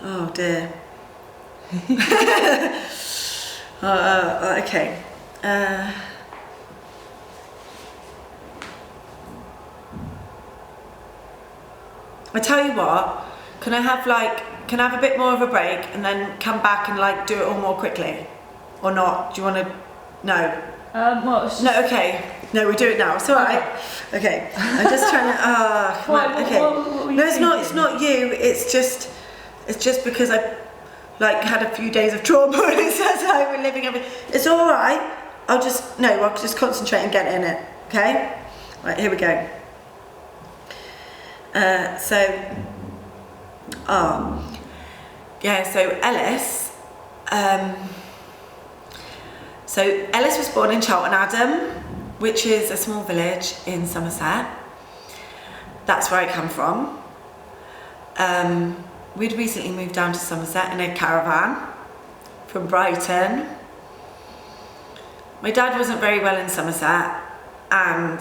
Oh dear. Okay. I tell you what, can I have a bit more of a break and then come back and like do it all more quickly? Or not? Do you want to? No. No, okay. No, we do it now. It's alright. Okay. I'm just trying to okay. No, it's not you. It's just because I had a few days of trauma and it's just how we're living everything. It's alright. I'll just concentrate and get in it. Okay? Right, here we go. So Ellis, Ellis was born in Cheltenham, which is a small village in Somerset. That's where I come from. We'd recently moved down to Somerset in a caravan from Brighton. My dad wasn't very well in Somerset, and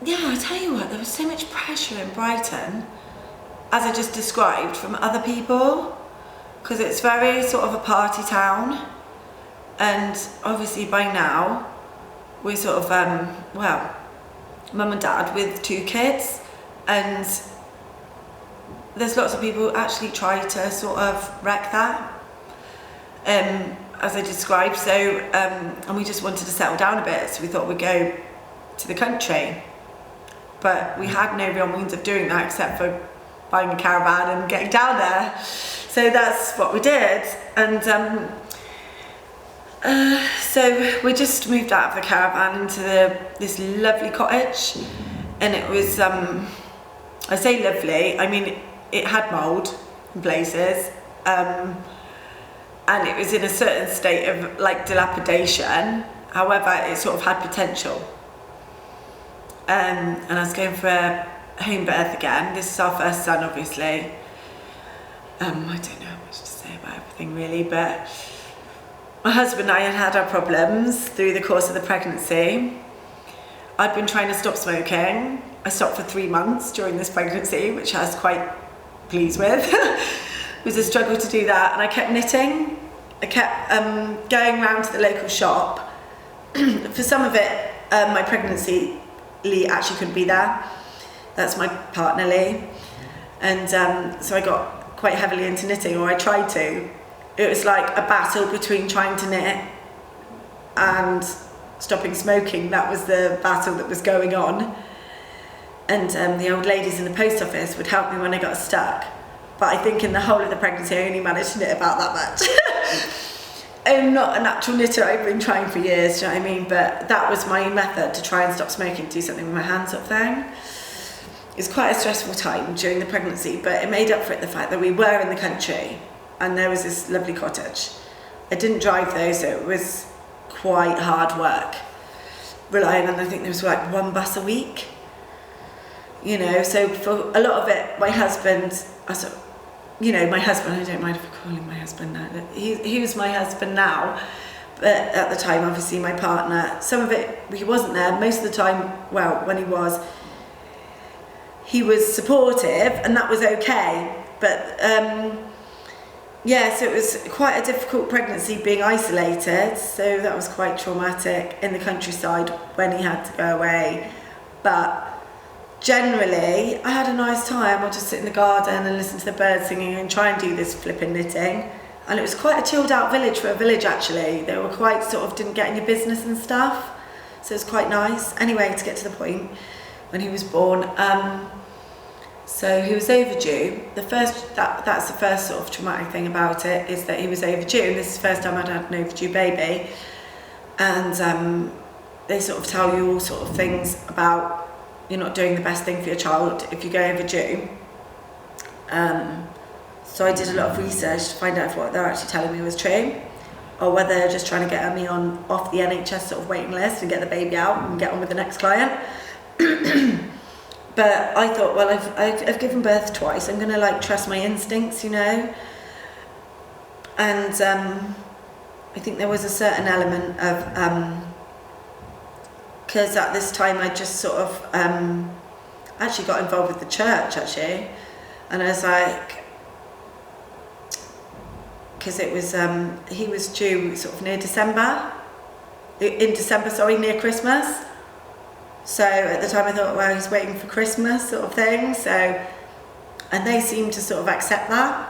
yeah, I tell you what, there was so much pressure in Brighton, as I just described, from other people, because it's very sort of a party town, and obviously by now we're sort of mum and dad with 2 kids, and there's lots of people who actually try to sort of wreck that, as I described. So and we just wanted to settle down a bit, so we thought we'd go to the country. But we had no real means of doing that except for buying a caravan and getting down there. So that's what we did. And so we just moved out of the caravan into this lovely cottage. And it was, I say lovely, I mean, it had mould in places. And it was in a certain state of dilapidation. However, it sort of had potential. And I was going for a home birth again. This is our first son, obviously. I don't know how much to say about everything really, but my husband and I had had our problems through the course of the pregnancy. I'd been trying to stop smoking. I stopped for 3 months during this pregnancy, which I was quite pleased with. It was a struggle to do that, and I kept knitting. I kept going around to the local shop. For some of it, my pregnancy, Lee actually couldn't be there. That's my partner, Lee. And so I got quite heavily into knitting, or I tried to. It was like a battle between trying to knit and stopping smoking. That was the battle that was going on. And the old ladies in the post office would help me when I got stuck. But I think in the whole of the pregnancy, I only managed to knit about that much. I'm not a natural knitter, I've been trying for years, do you know what I mean? But that was my method to try and stop smoking, do something with my hands sort of thing. It was quite a stressful time during the pregnancy, but it made up for it the fact that we were in the country and there was this lovely cottage. I didn't drive though, so it was quite hard work. Relying on, I think there was 1 bus a week. You know, so for a lot of it, my husband, my husband, I don't mind if I call him my husband now, he was my husband now, but at the time, obviously my partner, some of it, he wasn't there, most of the time, well, when he was supportive, and that was okay, but so it was quite a difficult pregnancy being isolated, so that was quite traumatic in the countryside when he had to go away, but generally, I had a nice time. I'd just sit in the garden and listen to the birds singing and try and do this flipping knitting. And it was quite a chilled out village for a village actually. They were quite didn't get in your business and stuff. So it was quite nice. Anyway, to get to the point, when he was born, so he was overdue. That's the first sort of traumatic thing about it, is that he was overdue. And this is the first time I'd had an overdue baby. And they sort of tell you all sort of things about you're not doing the best thing for your child if you go overdue. So I did a lot of research to find out if what they're actually telling me was true, or whether they're just trying to get me off the NHS sort of waiting list and get the baby out and get on with the next client. But I thought, well, I've given birth twice. I'm gonna trust my instincts, you know. And I think there was a certain element of because at this time I just sort of actually got involved with the church actually, and I was like, because it was, he was due sort of near December, near Christmas. So at the time I thought, well, he's waiting for Christmas sort of thing. So, and they seem to sort of accept that.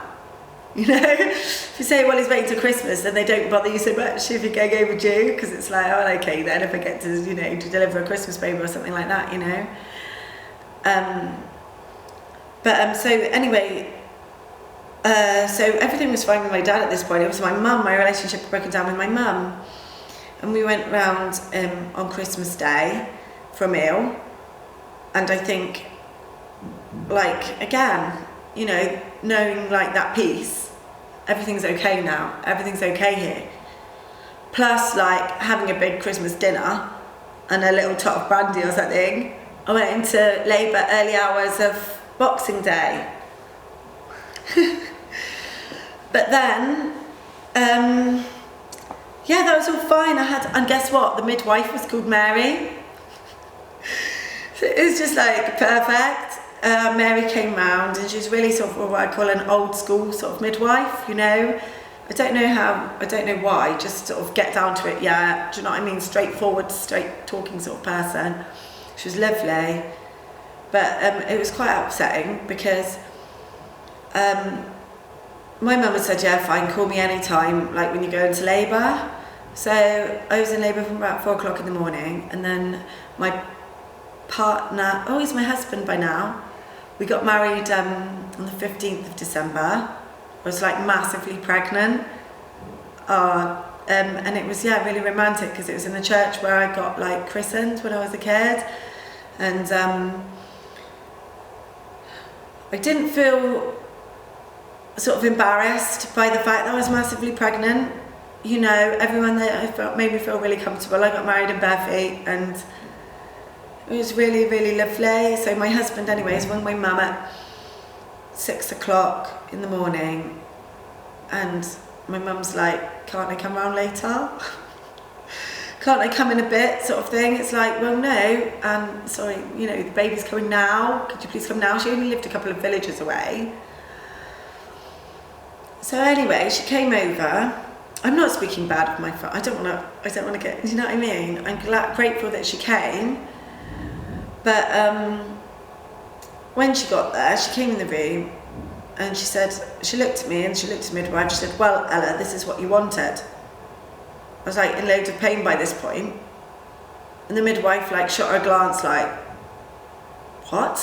You know, if you say, well, he's waiting till Christmas, then they don't bother you so much if you're going overdue, because it's like, oh, okay, then if I get to, you know, to deliver a Christmas baby or something like that, you know. So anyway, so everything was fine with my dad at this point. It was my mum, my relationship had broken down with my mum. And we went round on Christmas Day for a meal. And I think, like, again, you know, knowing like that peace, everything's okay now, everything's okay here. Plus, like, having a big Christmas dinner and a little tot of brandy or something, I went into labour early hours of Boxing Day. But then, yeah, that was all fine. And guess what? The midwife was called Mary. So it was just like perfect. Mary came round and she was really sort of what I call an old school sort of midwife, you know. I don't know why, just sort of get down to it, yeah, do you know what I mean? Straightforward, straight talking sort of person. She was lovely. But it was quite upsetting because my mum had said, yeah, fine, call me anytime, like when you go into labour. So I was in labour from about 4 o'clock in the morning, and then my partner, oh, he's my husband by now. We got married on the 15th of December. I was like massively pregnant. And it was, yeah, really romantic because it was in the church where I got like christened when I was a kid. And I didn't feel sort of embarrassed by the fact that I was massively pregnant. You know, everyone that I felt made me feel really comfortable. I got married in bare feet and it was really, really lovely. So my husband anyways rang my mum at 6 o'clock in the morning and my mum's like, can't I come round later? Can't I come in a bit, sort of thing? It's like, well, no, sorry, you know, the baby's coming now. Could you please come now? She only lived a couple of villages away. So anyway, she came over. I'm not speaking bad of my friend. I don't want to get, you know what I mean? I'm grateful that she came. But when she got there, she came in the room and she said, she looked at me and she looked at the midwife. She said, well, Ella, this is what you wanted. I was like in loads of pain by this point. And the midwife like shot her a glance like, what?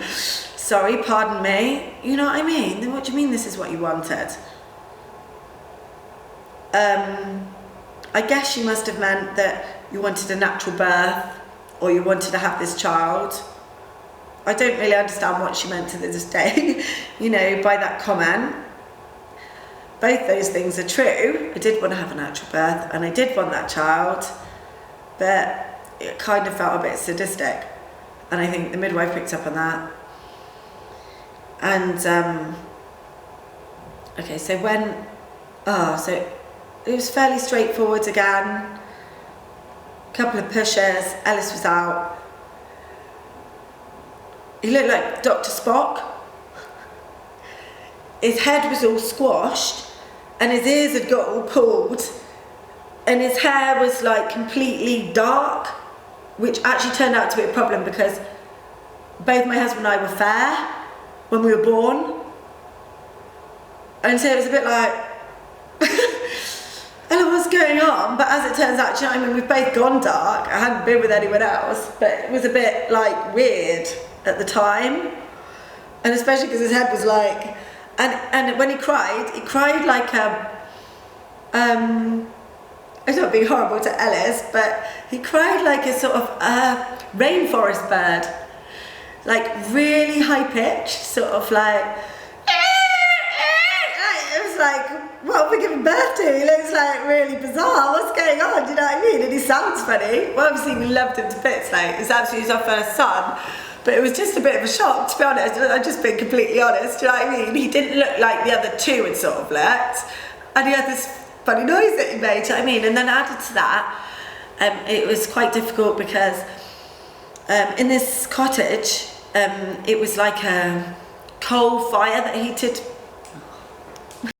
Sorry, pardon me. You know what I mean? Then what do you mean this is what you wanted? I guess she must have meant that you wanted a natural birth or you wanted to have this child. I don't really understand what she meant to this day, you know, by that comment. Both those things are true. I did want to have a natural birth and I did want that child, but it kind of felt a bit sadistic. And I think the midwife picked up on that. And, okay, so so it was fairly straightforward again. Couple of pushes, Ellis was out. He looked like Dr. Spock. His head was all squashed and his ears had got all pulled and his hair was like completely dark, which actually turned out to be a problem because both my husband and I were fair when we were born. And so it was a bit like, I don't know what's going on, but as it turns out, you know what I mean, we've both gone dark. I hadn't been with anyone else, but it was a bit like weird at the time. And especially because his head was like, and when he cried like I'm not being horrible to Ellis, but he cried like a sort of rainforest bird. Like really high pitched, sort of like, it was like, what have we given birth to? He looks like really bizarre, what's going on, do you know what I mean? And he sounds funny. Well, obviously we loved him to bits, like, it was absolutely our first son, but it was just a bit of a shock, to be honest. I'm just being completely honest, do you know what I mean? He didn't look like the other two had sort of looked, and he had this funny noise that he made, do you know what I mean? And then added to that, it was quite difficult because in this cottage, it was like a coal fire that heated